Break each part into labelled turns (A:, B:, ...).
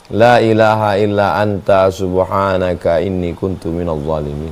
A: La ilaha illa anta subhanaka inni kuntu minadh zalimin.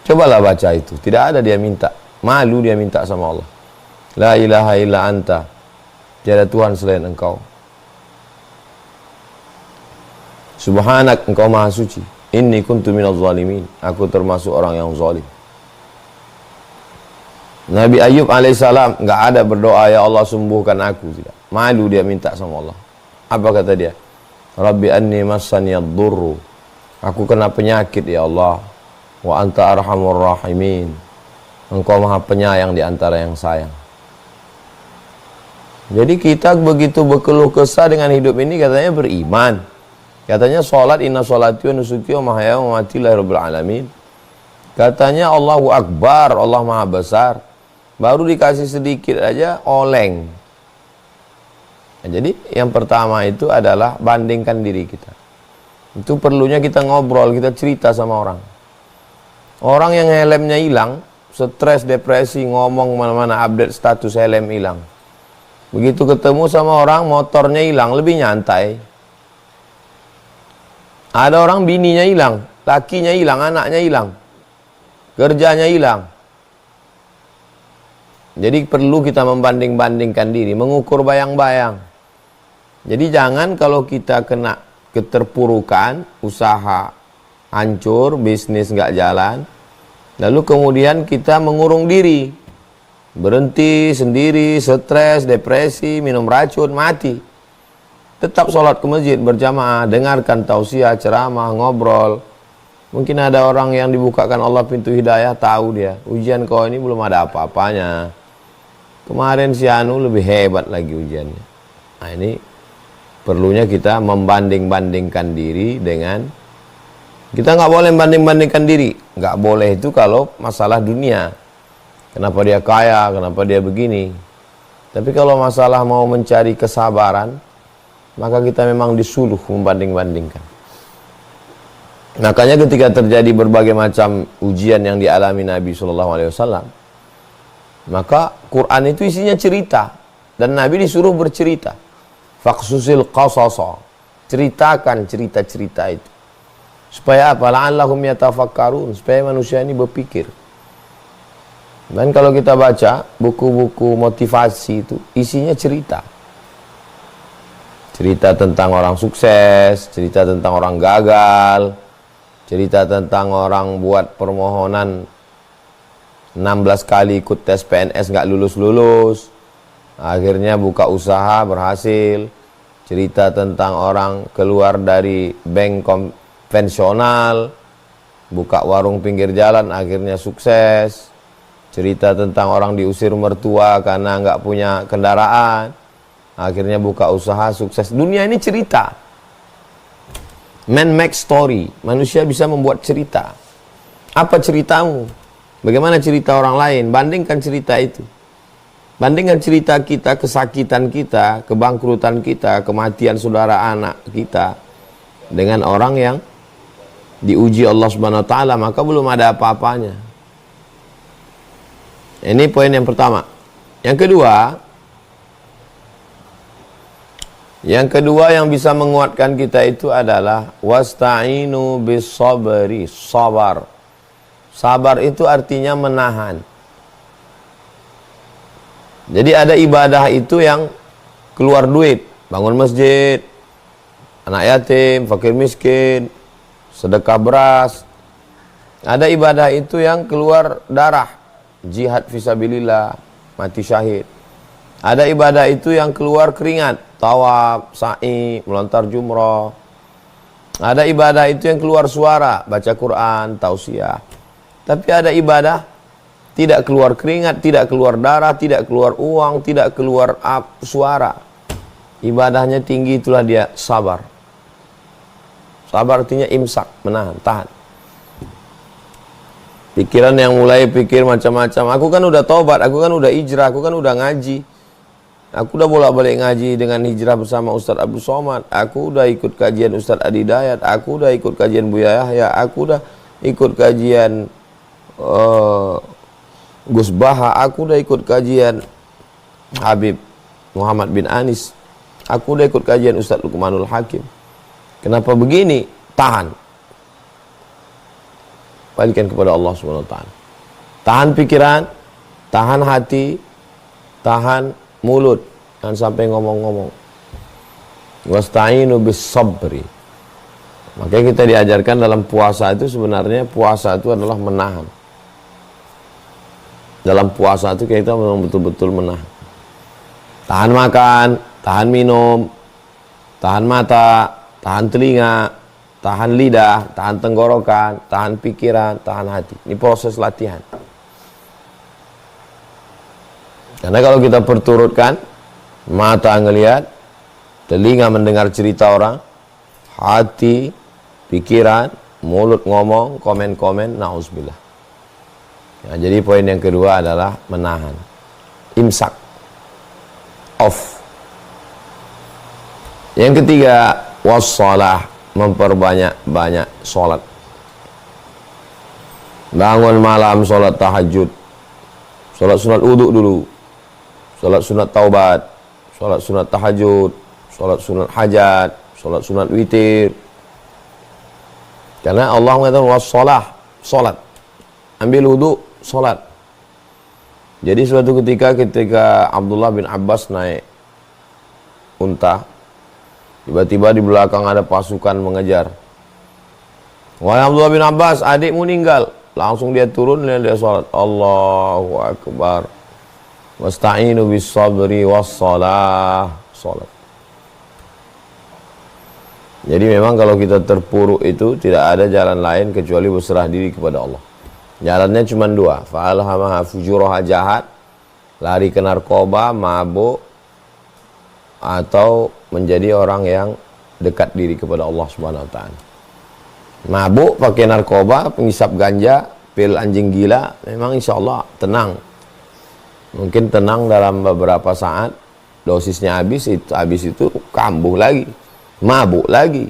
A: Cobalah baca itu. Tidak ada dia minta. Malu dia minta sama Allah. La ilaha illa anta. Tiada Tuhan selain engkau. Subhanak, engkau maha suci. Inni kuntu minadh zalimin. Aku termasuk orang yang zalim. Nabi Ayub alaihissalam enggak ada berdoa ya Allah sembuhkan aku, tidak. Malu dia minta sama Allah. Apa kata dia? Rabbi anni massaniyad durru. Aku kena penyakit ya Allah. Wa anta arhamur rahimin. Engkau maha penyayang di antara yang sayang. Jadi kita begitu berkeluh kesah dengan hidup ini katanya beriman. Katanya sholat, inna sholati wa nusuki wa mahyaya wa mamati lillahi rabbil alamin. Katanya Allahu Akbar, Allah maha besar. Baru dikasih sedikit aja oleng. Nah, jadi yang pertama itu adalah bandingkan diri kita. Itu perlunya kita ngobrol, kita cerita sama orang. Orang yang helmnya hilang, stres, depresi, ngomong mana-mana, update status helm hilang. Begitu ketemu sama orang, motornya hilang, lebih nyantai. Ada orang bininya hilang, lakinya hilang, anaknya hilang, kerjanya hilang. Jadi perlu kita membanding-bandingkan diri, mengukur bayang-bayang. Jadi jangan kalau kita kena keterpurukan, usaha hancur, bisnis nggak jalan, lalu kemudian kita mengurung diri, berhenti sendiri, stres, depresi, minum racun, mati. Tetap sholat ke masjid berjamaah, dengarkan tausiah, ceramah, ngobrol. Mungkin ada orang yang dibukakan Allah pintu hidayah, tahu dia, ujian kau ini belum ada apa-apanya. Kemarin si Anu lebih hebat lagi ujiannya. Nah ini perlunya kita membanding-bandingkan diri dengan, kita nggak boleh membanding-bandingkan diri. Nggak boleh itu kalau masalah dunia. Kenapa dia kaya, kenapa dia begini. Tapi kalau masalah mau mencari kesabaran, maka kita memang disuruh membanding-bandingkan. Makanya ketika terjadi berbagai macam ujian yang dialami Nabi SAW, maka Quran itu isinya cerita. Dan Nabi disuruh bercerita. Faqsusil qasasa. Ceritakan cerita-cerita itu. Supaya apa? La'allahum yatafakkarun. Supaya manusia ini berpikir. Dan kalau kita baca buku-buku motivasi itu isinya cerita. Cerita tentang orang sukses, cerita tentang orang gagal, cerita tentang orang buat permohonan 16 kali ikut tes PNS nggak lulus-lulus, akhirnya buka usaha berhasil. Cerita tentang orang keluar dari bank konvensional, buka warung pinggir jalan, akhirnya sukses. Cerita tentang orang diusir mertua karena nggak punya kendaraan, akhirnya buka usaha sukses. Dunia ini cerita. Man make story. Manusia bisa membuat cerita. Apa ceritamu? Bagaimana cerita orang lain? Bandingkan cerita itu. Bandingkan cerita kita, kesakitan kita, kebangkrutan kita, kematian saudara anak kita dengan orang yang diuji Allah Subhanahu wa taala, maka belum ada apa-apanya. Ini poin yang pertama. Yang kedua yang bisa menguatkan kita itu adalah wasta'inu bis sabri, sabar. Sabar itu artinya menahan. Jadi ada ibadah itu yang keluar duit, bangun masjid, anak yatim, fakir miskin, sedekah beras. Ada ibadah itu yang keluar darah, jihad fisabilillah, mati syahid. Ada ibadah itu yang keluar keringat, tawaf, sa'i, melontar jumrah. Ada ibadah itu yang keluar suara, baca Quran, tausiah. Tapi ada ibadah tidak keluar keringat, tidak keluar darah, tidak keluar uang, tidak keluar suara. Ibadahnya tinggi, itulah dia sabar. Sabar artinya imsak, menahan, tahan. Pikiran yang mulai pikir macam-macam. Aku kan udah tobat, aku kan udah hijrah, aku kan udah ngaji. Aku udah bolak-balik ngaji dengan hijrah bersama Ustadz Abdul Somad. Aku udah ikut kajian Ustadz Adi Dayat. Aku udah ikut kajian Buya Yahya. Aku udah ikut kajian Gus Baha. Aku udah ikut kajian Habib Muhammad bin Anis. Aku udah ikut kajian Ustadz Luqmanul Hakim. Kenapa begini? Tahan. Balikan kepada Allah Subhanahu wa taala. Tahan pikiran, tahan hati, tahan mulut, jangan sampai ngomong-ngomong. Wasta'inu bis sabri. Makanya kita diajarkan dalam puasa itu, sebenarnya puasa itu adalah menahan. Dalam puasa itu kita memang betul-betul menahan. Tahan makan, tahan minum, tahan mata, tahan telinga, tahan lidah, tahan tenggorokan, tahan pikiran, tahan hati. Ini proses latihan. Karena kalau kita perturutkan, mata ngelihat, telinga mendengar cerita orang, hati, pikiran, mulut ngomong, komen-komen, na'udzubillah. Nah, jadi poin yang kedua adalah menahan. Imsak. Off. Yang ketiga, wassalah, memperbanyak-banyak sholat. Bangun malam sholat tahajud, sholat sunat uduk dulu, sholat sunat taubat, sholat sunat tahajud, sholat sunat hajat, sholat sunat witir. Karena Allah mengatakan wassalah, sholat. Ambil wudhu, sholat. Jadi suatu ketika Abdullah bin Abbas naik unta, tiba-tiba di belakang ada pasukan mengejar. Wahai Abdullah bin Abbas, adikmu meninggal. Langsung dia turun dan dia sholat. Allahu Akbar. Wasta'inu bis sabri wassalah. Sholat. Jadi memang kalau kita terpuruk itu tidak ada jalan lain kecuali berserah diri kepada Allah. Jalannya cuma dua. Fa'alhamaha fujuraha, jahat, lari ke narkoba, mabuk, atau menjadi orang yang dekat diri kepada Allah Subhanahu wa taala. Mabuk pakai narkoba, penghisap ganja, pil anjing gila, memang insya Allah tenang. Mungkin tenang dalam beberapa saat, dosisnya habis itu kambuh lagi, mabuk lagi.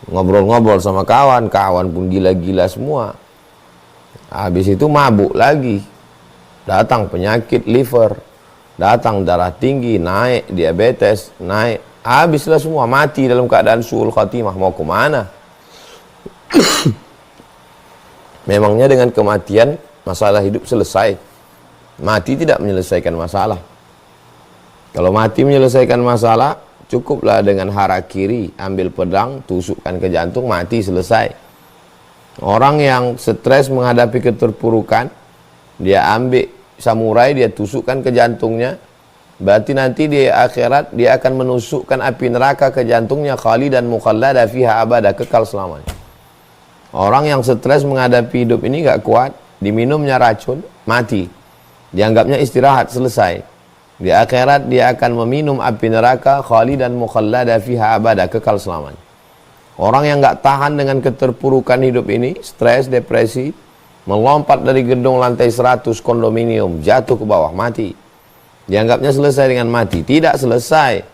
A: Ngobrol-ngobrol sama kawan pun gila-gila semua. Habis itu mabuk lagi. Datang penyakit liver, datang darah tinggi, naik diabetes, naik. Habislah semua, mati dalam keadaan su'ul khatimah. Mau kemana? Memangnya dengan kematian masalah hidup selesai? Mati tidak menyelesaikan masalah. Kalau mati menyelesaikan masalah, cukuplah dengan harakiri, ambil pedang, tusukkan ke jantung, mati, selesai. Orang yang stres menghadapi keterpurukan, dia ambil samurai, dia tusukkan ke jantungnya, berarti nanti di akhirat dia akan menusukkan api neraka ke jantungnya, khalidan mukhallada fiha abada, kekal selamanya. Orang yang stres menghadapi hidup ini gak kuat, diminumnya racun, mati. Dianggapnya istirahat, selesai. Di akhirat dia akan meminum api neraka, khalidan mukhallada fiha abada, kekal selamanya. Orang yang gak tahan dengan keterpurukan hidup ini, stres, depresi, melompat dari gedung lantai 100 kondominium, jatuh ke bawah, mati. Dianggapnya selesai dengan mati. Tidak selesai.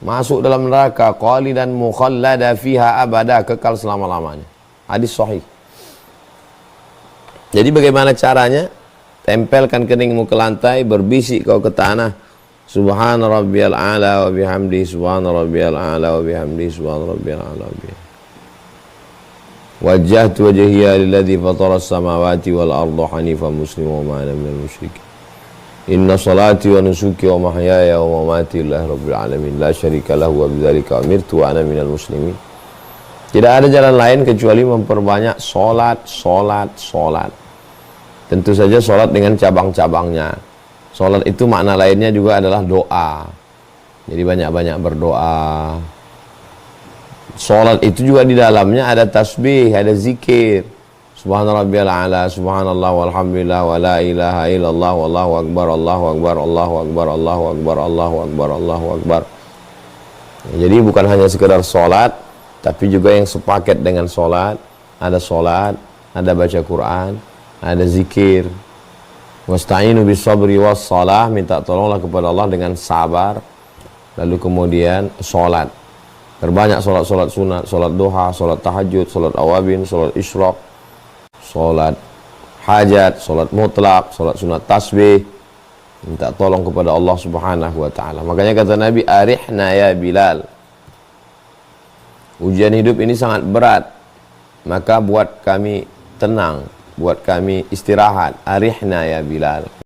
A: Masuk dalam neraka, khalidan mukhallada fiha abada, kekal selama-lamanya. Hadis sahih. Jadi bagaimana caranya? Tempelkan keningmu ke lantai, berbisik kau ke tanah. Subhana rabbiyal a'la wa bihamdi, subhana rabbiyal a'la wa bihamdi, subhana rabbiyal a'la wa bihamdi. Wajjahtu wajhiya lilladzi fatara as-samawati wal arda hanifan musliman wa ma ana minal musyrikin. Inna salati wa nusuki wa mahyaya wa mamati lillahi rabbil alamin, la syarika lahu wa bidzalika umirtu wa ana minal muslimin. Tidak ada jalan lain kecuali memperbanyak salat. Tentu saja salat dengan cabang-cabangnya. Salat itu makna lainnya juga adalah doa. Jadi banyak-banyak berdoa. Salat itu juga di dalamnya ada tasbih, ada zikir. Subhana rabbiyal a'la, subhanallah walhamdulillah wa la ilaha illallah wallahu akbar, Allahu akbar, Allahu akbar, Allahu akbar, Allahu akbar, Allahu akbar. Jadi bukan hanya sekedar salat, tapi juga yang sepaket dengan salat. Ada baca Quran, ada zikir. Wasta'inu bis sabri was salah, minta tolonglah kepada Allah dengan sabar. Lalu kemudian salat. Terbanyak salat sunat, salat duha, salat tahajud, salat awabin, salat isyraq, salat hajat, salat mutlak, salat sunat tasbih. Minta tolong kepada Allah Subhanahu wa taala. Makanya kata Nabi, arihna ya Bilal. Ujian hidup ini sangat berat. Maka buat kami tenang, buat kami istirahat. Arihna ya Bilal.